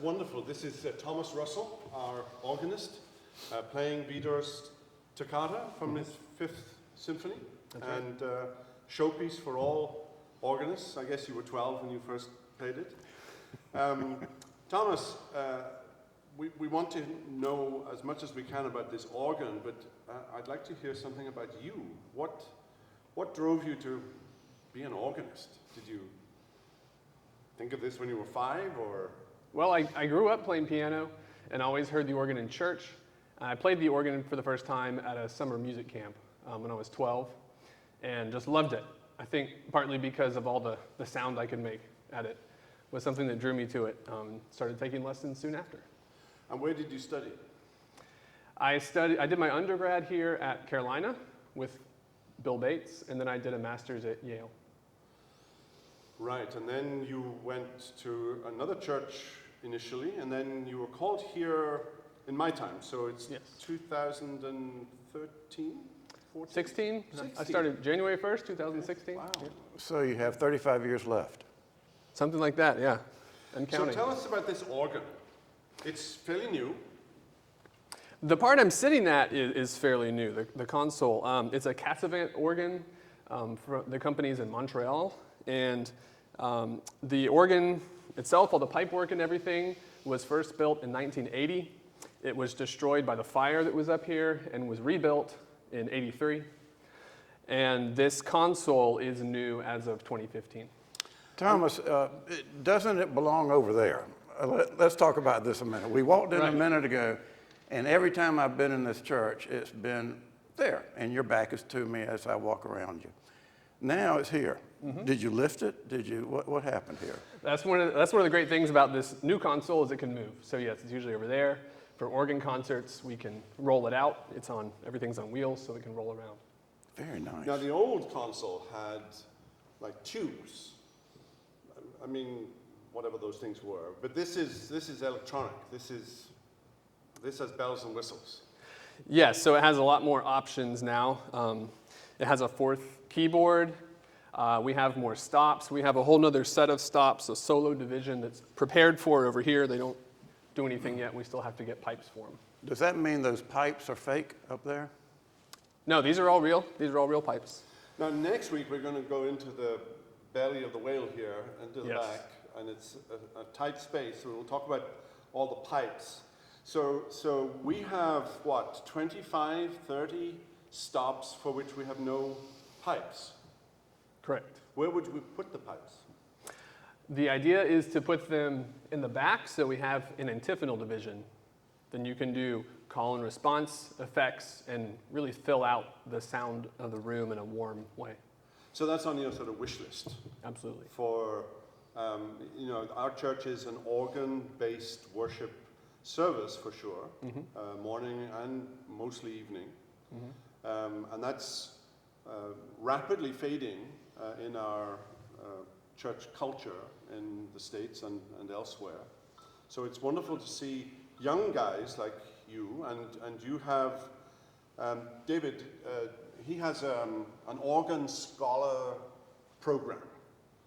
wonderful. This is Thomas Russell, our organist, playing Widor's Toccata from his Fifth Symphony, and showpiece for all organists. I guess you were 12 when you first played it. Thomas, we want to know as much as we can about this organ, but I'd like to hear something about you. What drove you to be an organist? Did you think of this when you were 5, or? Well, I grew up playing piano and always heard the organ in church. I played the organ for the first time at a summer music camp when I was 12 and just loved it. I think partly because of all the sound I could make at it was something that drew me to it. Started taking lessons soon after. And where did you study? I did my undergrad here at Carolina with Bill Bates, and then I did a master's at Yale. Right, and then you went to another church initially, and then you were called here in my time, so it's 2013? 14? 16? I started January 1st, 2016. Wow. Yeah. So you have 35 years left. Something like that, yeah, and counting. So tell us about this organ. It's fairly new. The part I'm sitting at is fairly new, the console. It's a Cassavant organ. The company's in Montreal. And the organ itself, all the pipework and everything, was first built in 1980. It was destroyed by the fire that was up here and was rebuilt in 83. And this console is new as of 2015. Thomas, doesn't it belong over there? Let's talk about this a minute. We walked in a minute ago, and every time I've been in this church, it's been there, and your back is to me as I walk around you. Now it's here. Mm-hmm. Did you lift it? What happened here? That's one of the great things about this new console is it can move. So yes, it's usually over there. For organ concerts, we can roll it out. Everything's on wheels, so it can roll around. Very nice. Now the old console had like tubes. I mean, whatever those things were. But this is electronic. This has bells and whistles. Yes, so it has a lot more options now. It has a 4th keyboard. We have more stops. We have a whole nother set of stops, a solo division that's prepared for it over here. They don't do anything yet. We still have to get pipes for them. Does that mean those pipes are fake up there? No, these are all real. These are all real pipes. Now next week we're going to go into the belly of the whale here and to the back, and it's a tight space, so we'll talk about all the pipes. So we have, what, 25, 30 stops for which we have no pipes? Correct. Where would we put the pipes? The idea is to put them in the back, so we have an antiphonal division. Then you can do call and response effects and really fill out the sound of the room in a warm way. So that's on your sort of wish list. Absolutely. For, our church is an organ-based worship service for sure, morning and mostly evening. Mm-hmm. And that's rapidly fading in our church culture in the States and elsewhere. So it's wonderful to see young guys like you, and you have, David, he has an organ scholar program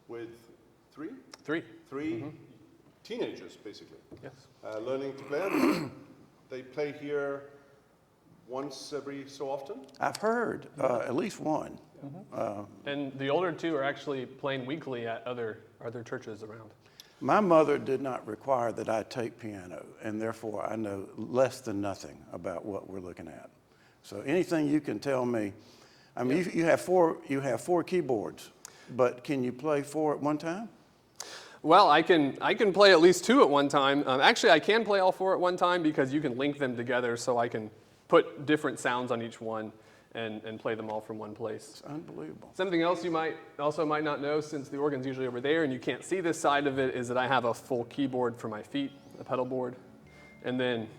with three teenagers, basically. Yes. Learning to play. They play here once every so often? I've heard at least one. Mm-hmm. And the older two are actually playing weekly at other churches around. My mother did not require that I take piano, and therefore I know less than nothing about what we're looking at. So anything you can tell me, I mean, you have four keyboards, but can you play 4 at one time? Well, I can play at least 2 at one time. Actually, I can play all 4 at one time because you can link them together, so I can put different sounds on each one and play them all from one place. It's unbelievable. Something else you might not know, since the organ's usually over there and you can't see this side of it, is that I have a full keyboard for my feet, a pedal board, and then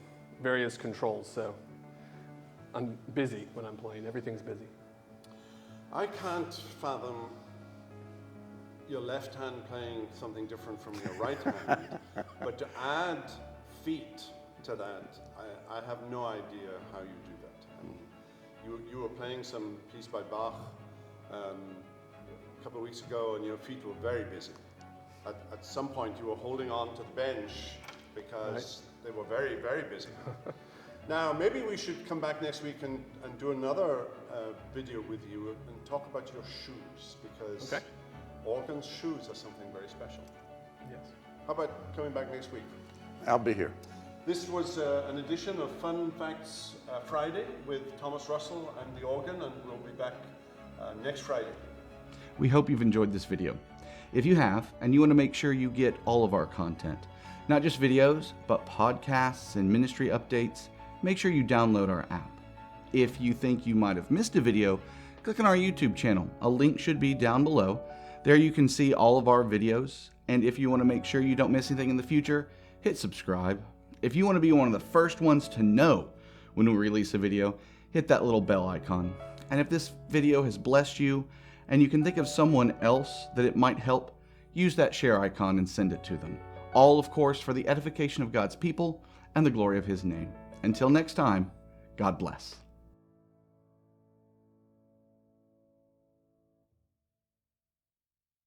various controls. So I'm busy when I'm playing. Everything's busy. I can't fathom your left hand playing something different from your right hand, but to add feet to that, I have no idea how you do that. I mean, you were playing some piece by Bach a couple of weeks ago, and your feet were very busy. At some point, you were holding on to the bench because they were very, very busy. Now, maybe we should come back next week and do another video with you and talk about your shoes, because organ shoes are something very special. Yes. How about coming back next week? I'll be here. This was an edition of Fun Facts Friday with Thomas Russell and the organ, and we'll be back next Friday. We hope you've enjoyed this video. If you have, and you want to make sure you get all of our content, not just videos, but podcasts and ministry updates, make sure you download our app. If you think you might have missed a video, click on our YouTube channel. A link should be down below. There you can see all of our videos, and if you want to make sure you don't miss anything in the future, hit subscribe. If you want to be one of the first ones to know when we release a video, hit that little bell icon. And if this video has blessed you, and you can think of someone else that it might help, use that share icon and send it to them. All, of course, for the edification of God's people and the glory of His name. Until next time, God bless.